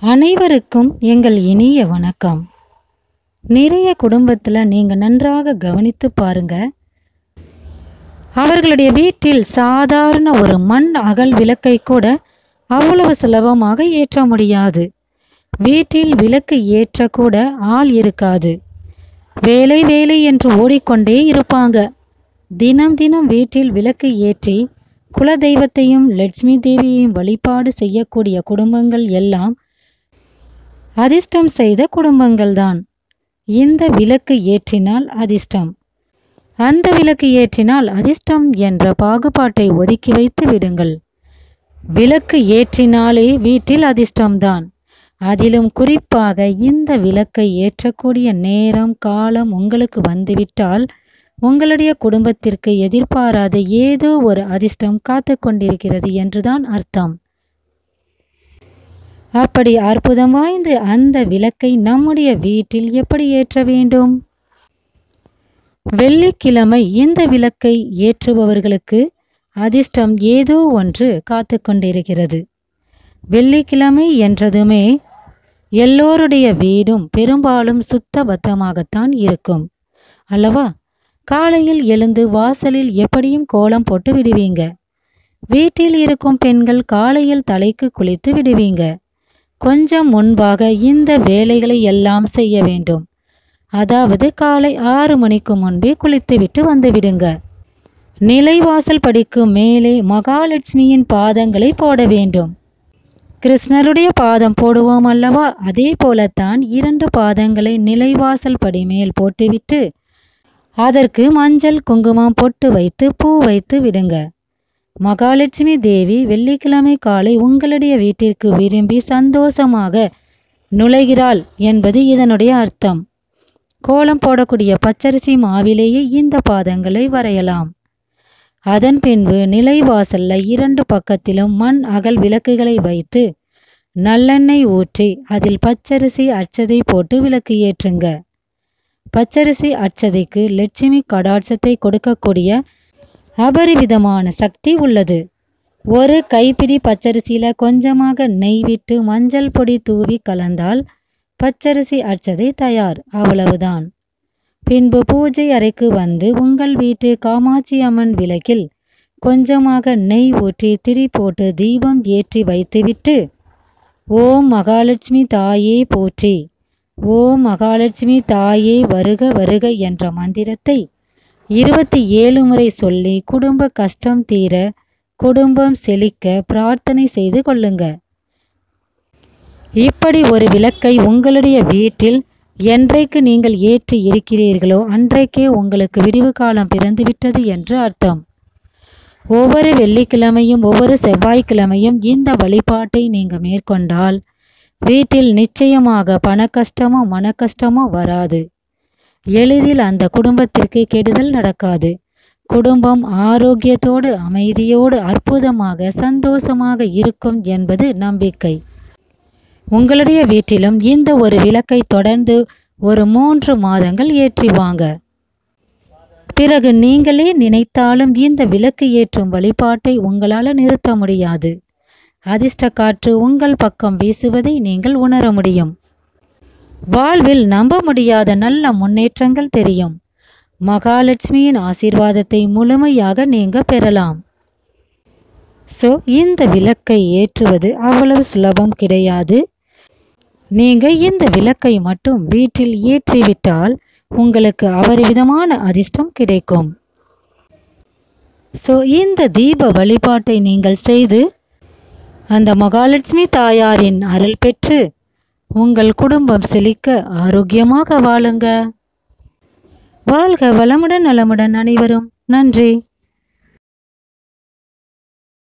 அனைவருக்கும் எங்கள் இனிய வணக்கம். நிறைய குடும்பத்தில் நீங்கள் நன்றாக கவனித்து பாருங்க, அவர்களுடைய வீட்டில் சாதாரண ஒரு மண் அகல் விளக்கை கூட அவ்வளவு சுலபமாக ஏற்ற முடியாது. வீட்டில் விளக்கு ஏற்ற கூட ஆள் இருக்காது. வேலை வேலை என்று ஓடிக்கொண்டே இருப்பாங்க. தினம் தினம் வீட்டில் விளக்கு ஏற்றி குலதெய்வத்தையும் லட்சுமி தேவியையும் வழிபாடு செய்யக்கூடிய குடும்பங்கள் எல்லாம் அதிர்ஷ்டம் செய்த குடும்பங்கள்தான். இந்த விளக்கு ஏற்றினால் அதிர்ஷ்டம், அந்த விளக்கு ஏற்றினால் அதிர்ஷ்டம் என்ற பாகுபாட்டை ஒதுக்கி வைத்து விடுங்கள். விளக்கு ஏற்றினாலே வீட்டில் அதிர்ஷ்டம்தான். அதிலும் குறிப்பாக இந்த விளக்கை ஏற்றக்கூடிய நேரம் காலம் உங்களுக்கு வந்துவிட்டால் உங்களுடைய குடும்பத்திற்கு எதிர்பாராத ஏதோ ஒரு அதிர்ஷ்டம் காத்து கொண்டிருக்கிறது என்றுதான் அர்த்தம். அப்படி அற்புதம் வாய்ந்த அந்த விளக்கை நம்முடைய வீட்டில் எப்படி ஏற்ற வேண்டும்? வெள்ளிக்கிழமை இந்த விளக்கை ஏற்றுபவர்களுக்கு அதிர்ஷ்டம் ஏதோ ஒன்று காத்து கொண்டிருக்கிறது. வெள்ளிக்கிழமை என்றதுமே எல்லோருடைய வீடும் பெரும்பாலும் சுத்த பத்தமாகத்தான் இருக்கும் அல்லவா? காலையில் எழுந்து வாசலில் எப்படியும் கோலம் போட்டு விடுவீங்க. வீட்டில் இருக்கும் பெண்கள் காலையில் தலைக்கு குளித்து விடுவீங்க. கொஞ்சம் முன்பாக இந்த வேலைகளை எல்லாம் செய்ய வேண்டும். அதாவது காலை 6 மணிக்கு முன்பே குளித்துவிட்டு வந்து விடுங்க. நிலைவாசல் படிக்கு மேலே மகாலட்சுமியின் பாதங்களை போட வேண்டும். கிருஷ்ணருடைய பாதம் போடுவோம் அல்லவா? அதே போலத்தான் 2 பாதங்களை நிலைவாசல் படி மேல் போட்டுவிட்டு அதற்கு மஞ்சள் குங்குமம் பொட்டு வைத்து பூ வைத்து விடுங்க. மகாலட்சுமி தேவி வெள்ளிக்கிழமை காலை உங்களுடைய வீட்டிற்கு விரும்பி சந்தோஷமாக நுழைகிறாள் என்பது இதனுடைய அர்த்தம். கோலம் போடக்கூடிய பச்சரிசி மாவிலேயே இந்த பாதங்களை வரையலாம். அதன் பின்பு நிலைவாசல்ல 2 பக்கத்திலும் மண் அகல் விளக்குகளை வைத்து நல்லெண்ணெய் ஊற்றி அதில் பச்சரிசி அட்சதை போட்டு விளக்கு ஏற்றுங்க. பச்சரிசி அட்சதைக்கு லட்சுமி கடாட்சத்தை கொடுக்கக்கூடிய அபரிவிதமான சக்தி உள்ளது. ஒரு கைப்பிடி பச்சரிசியில கொஞ்சமாக நெய் விட்டு மஞ்சள் பொடி தூவி கலந்தால் பச்சரிசி அட்சதை தயார். அவ்வளவுதான். பின்பு பூஜை அறைக்கு வந்து உங்கள் வீட்டு காமாட்சி அம்மன் விளக்கில் கொஞ்சமாக நெய் ஊற்றி திரி போட்டு தீபம் ஏற்றி வைத்துவிட்டு ஓம் மகாலட்சுமி தாயே போற்றி, ஓம் மகாலட்சுமி தாயே வருக வருக என்ற மந்திரத்தை 27 முறை சொல்லி குடும்ப கஷ்டம் தீர குடும்பம் செழிக்க பிரார்த்தனை செய்து கொள்ளுங்க. இப்படி ஒரு விளக்கை உங்களுடைய வீட்டில் என்றைக்கு நீங்கள் ஏற்றி இருக்கிறீர்களோ அன்றைக்கே உங்களுக்கு விடிவு காலம் பிறந்துவிட்டது என்று அர்த்தம். ஒவ்வொரு வெள்ளிக்கிழமையும் ஒவ்வொரு செவ்வாய்க்கிழமையும் இந்த வழிபாட்டை நீங்கள் மேற்கொண்டால் வீட்டில் நிச்சயமாக பண கஷ்டமோ மன கஷ்டமோ வராது. எளிதில் அந்த குடும்பத்திற்கு கெடுதல் நடக்காது. குடும்பம் ஆரோக்கியத்தோடு அமைதியோடு அற்புதமாக சந்தோஷமாக இருக்கும் என்பது நம்பிக்கை. உங்களுடைய வீட்டிலும் இந்த ஒரு விளக்கை தொடர்ந்து ஒரு 3 மாதங்கள் ஏற்றி வாங்க. பிறகு நீங்களே நினைத்தாலும் இந்த விளக்கு ஏற்றும் வழிபாட்டை உங்களால் நிறுத்த முடியாது. அதிர்ஷ்ட காற்று உங்கள் பக்கம் வீசுவதை நீங்கள் உணர முடியும். வாழ்வில் நம்ப முடியாத நல்ல முன்னேற்றங்கள் தெரியும். மகாலட்சுமியின் ஆசீர்வாதத்தை முழுமையாக நீங்க பெறலாம். இந்த விளக்கை ஏற்றுவது அவ்வளவு சுலபம் கிடையாது. நீங்க இந்த விளக்கை மட்டும் வீட்டில் ஏற்றிவிட்டால் உங்களுக்கு அபரிவிதமான அதிர்ஷ்டம் கிடைக்கும். இந்த தீப வழிபாட்டை நீங்கள் செய்து அந்த மகாலட்சுமி தாயாரின் அருள் பெற்று உங்கள் குடும்பம் செழிக்க ஆரோக்கியமாக வாழுங்க. வாழ்க வளமுடன் நலமுடன் அனைவரும். நன்றி.